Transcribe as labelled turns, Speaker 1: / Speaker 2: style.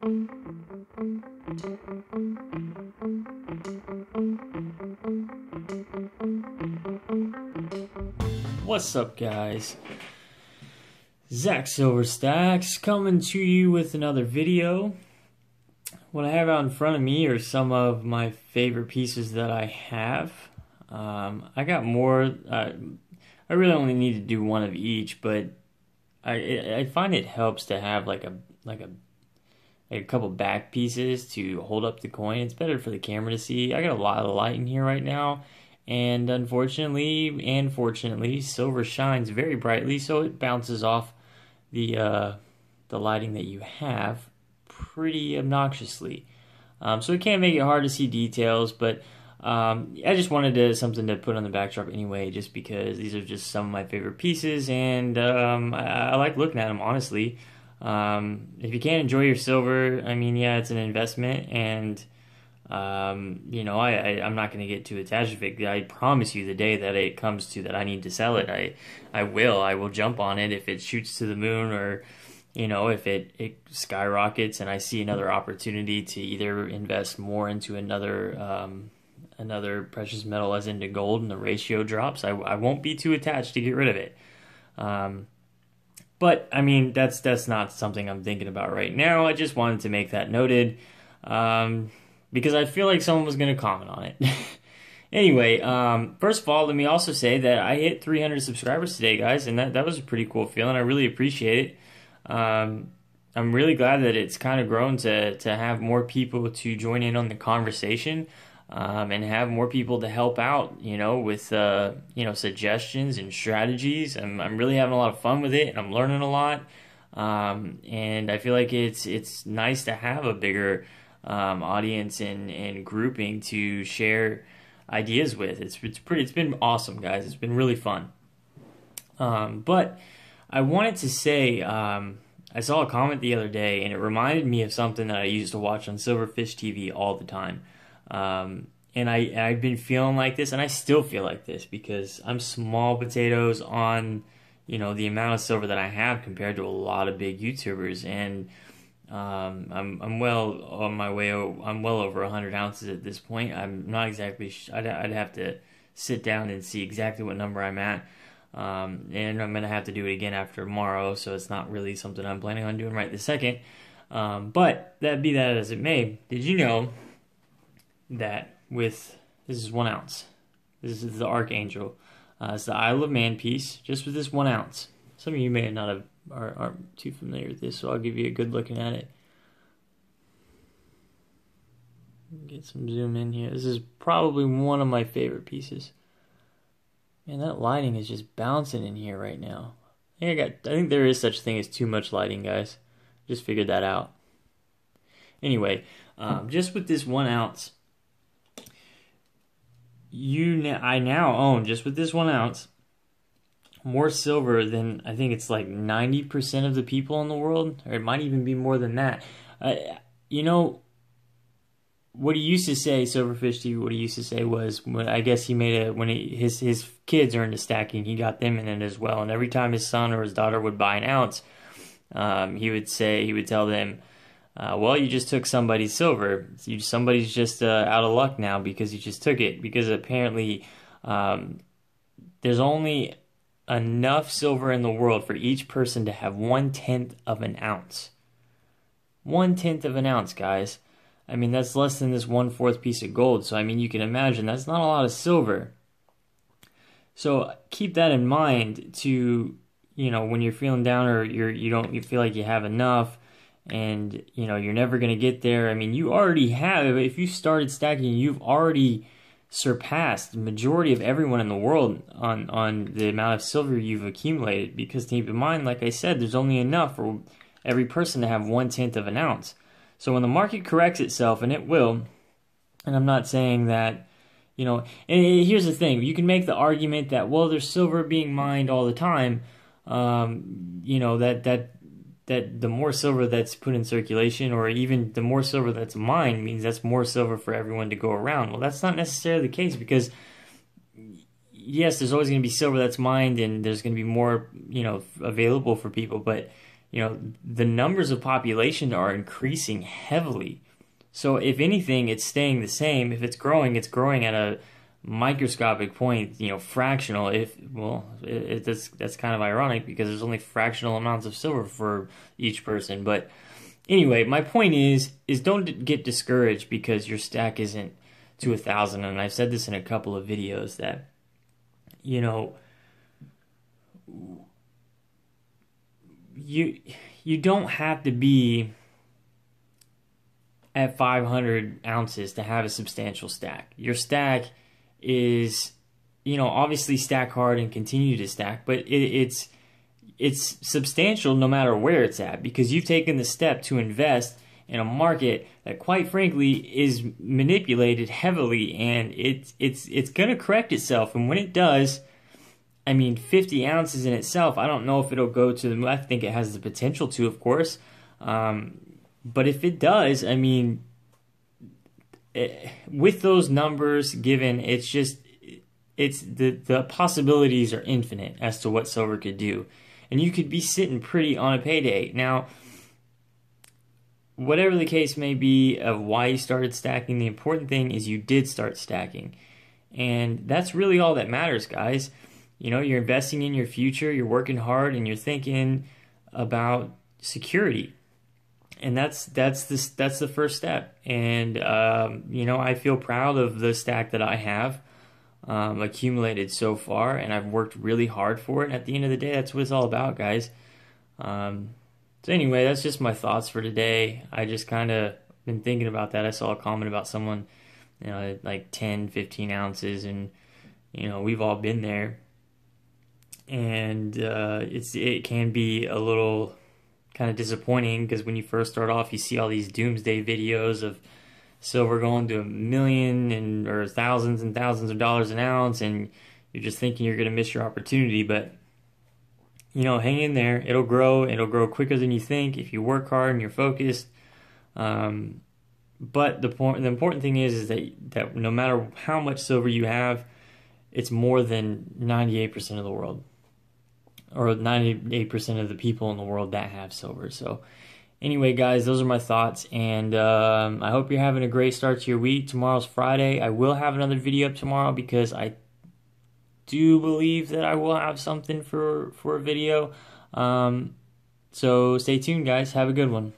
Speaker 1: What's up, guys? Zach Silverstacks coming to you with another video. What I have out in front of me are some of my favorite pieces that I have. I got more. I really only need to do one of each, but I find it helps to have like a couple back pieces to hold up the coin. It's better for the camera to see. I got a lot of light in here right now, and unfortunately and fortunately, silver shines very brightly, so it bounces off the lighting that you have pretty obnoxiously. So it can make it hard to see details, but I just wanted something to put on the backdrop anyway, just because these are just some of my favorite pieces, and I like looking at them, honestly. If you can't enjoy your silver, I mean, yeah, it's an investment, and you know, I'm not going to get too attached with it. I promise you, the day that it comes to that I need to sell it, I will jump on it if it shoots to the moon, or you know, if it skyrockets and I see another opportunity to either invest more into another precious metal, as into gold, and the ratio drops, I won't be too attached to get rid of it. But I mean, that's not something I'm thinking about right now. I just wanted to make that noted, because I feel like someone was going to comment on it. Anyway, first of all, let me also say that I hit 300 subscribers today, guys, and that was a pretty cool feeling. I really appreciate it. I'm really glad that it's kind of grown to have more people to join in on the conversation, and have more people to help out, you know, with you know, suggestions and strategies. I'm really having a lot of fun with it, and I'm learning a lot. And I feel like it's nice to have a bigger audience and grouping to share ideas with. It's been awesome, guys. It's been really fun. But I wanted to say, I saw a comment the other day, and it reminded me of something that I used to watch on Silverfish TV all the time. And I've been feeling like this, and I still feel like this, because I'm small potatoes on, you know, the amount of silver that I have compared to a lot of big YouTubers, and I'm well on my way. I'm well over 100 ounces at this point. I'm not exactly. I'd have to sit down and see exactly what number I'm at. And I'm gonna have to do it again after tomorrow, so it's not really something I'm planning on doing right this second. But that be that as it may, did you know that this is 1 ounce? This is the Archangel. It's the Isle of Man piece, just with this 1 ounce. Some of you may not aren't too familiar with this, so I'll give you a good looking at it. Get some zoom in here. This is probably one of my favorite pieces. Man, that lighting is just bouncing in here right now. I think there is such a thing as too much lighting, guys. Just figured that out. Anyway, just with this 1 ounce, I now own, just with this 1 ounce, more silver than, I think it's like 90% of the people in the world, or it might even be more than that. You know, what he used to say, Silverfish TV, what he used to say was, I guess he made his kids are into stacking, he got them in it as well. And every time his son or his daughter would buy an ounce, he would tell them, well, you just took somebody's silver. Somebody's just out of luck now because you just took it. Because apparently, there's only enough silver in the world for each person to have 1/10 of an ounce. 1/10 of an ounce, guys. I mean, that's less than this 1/4 piece of gold. So, I mean, you can imagine that's not a lot of silver. So, keep that in mind to, you know, when you're feeling down, or you feel like you have enough, and, you know, you're never going to get there. I mean, you already have. If you started stacking, you've already surpassed the majority of everyone in the world on the amount of silver you've accumulated. Because keep in mind, like I said, there's only enough for every person to have 1/10 of an ounce. So when the market corrects itself, and it will, and I'm not saying that, you know, and here's the thing, you can make the argument that, well, there's silver being mined all the time, you know, that the more silver that's put in circulation, or even the more silver that's mined, means that's more silver for everyone to go around. Well, that's not necessarily the case, because yes, there's always going to be silver that's mined, and there's going to be more, you know, available for people, but the numbers of population are increasing heavily. So if anything, it's staying the same. If it's growing at a microscopic point, fractional. That's kind of ironic because there's only fractional amounts of silver for each person. But anyway, my point is don't get discouraged because your stack isn't to 1,000. And I've said this in a couple of videos that, you don't have to be at 500 ounces to have a substantial stack. Your stack is, obviously stack hard and continue to stack, but it's substantial no matter where it's at because you've taken the step to invest in a market that, quite frankly, is manipulated heavily, and it's going to correct itself. And when it does, 50 ounces in itself, I don't know if it'll go to the. I think it has the potential to, of course. But if it does, with those numbers given, the possibilities are infinite as to what silver could do. And you could be sitting pretty on a payday. Now, whatever the case may be of why you started stacking, the important thing is you did start stacking. And that's really all that matters, guys. You're investing in your future, you're working hard, and you're thinking about security. And that's the first step. And I feel proud of the stack that I have accumulated so far, and I've worked really hard for it. And at the end of the day, that's what it's all about, guys. So anyway, that's just my thoughts for today. I just kind of been thinking about that. I saw a comment about someone, like 10, 15 ounces, and we've all been there. And it can be a little kind of disappointing because when you first start off, you see all these doomsday videos of silver going to $1 million or thousands and thousands of dollars an ounce, and you're just thinking you're going to miss your opportunity. But hang in there. It'll grow. It'll grow quicker than you think if you work hard and you're focused. But the important thing is that no matter how much silver you have, it's more than 98% of the world, or 98% of the people in the world that have silver. So anyway, guys, those are my thoughts, and I hope you're having a great start to your week. Tomorrow's Friday. I will have another video up tomorrow because I do believe that I will have something for a video. So stay tuned, guys. Have a good one.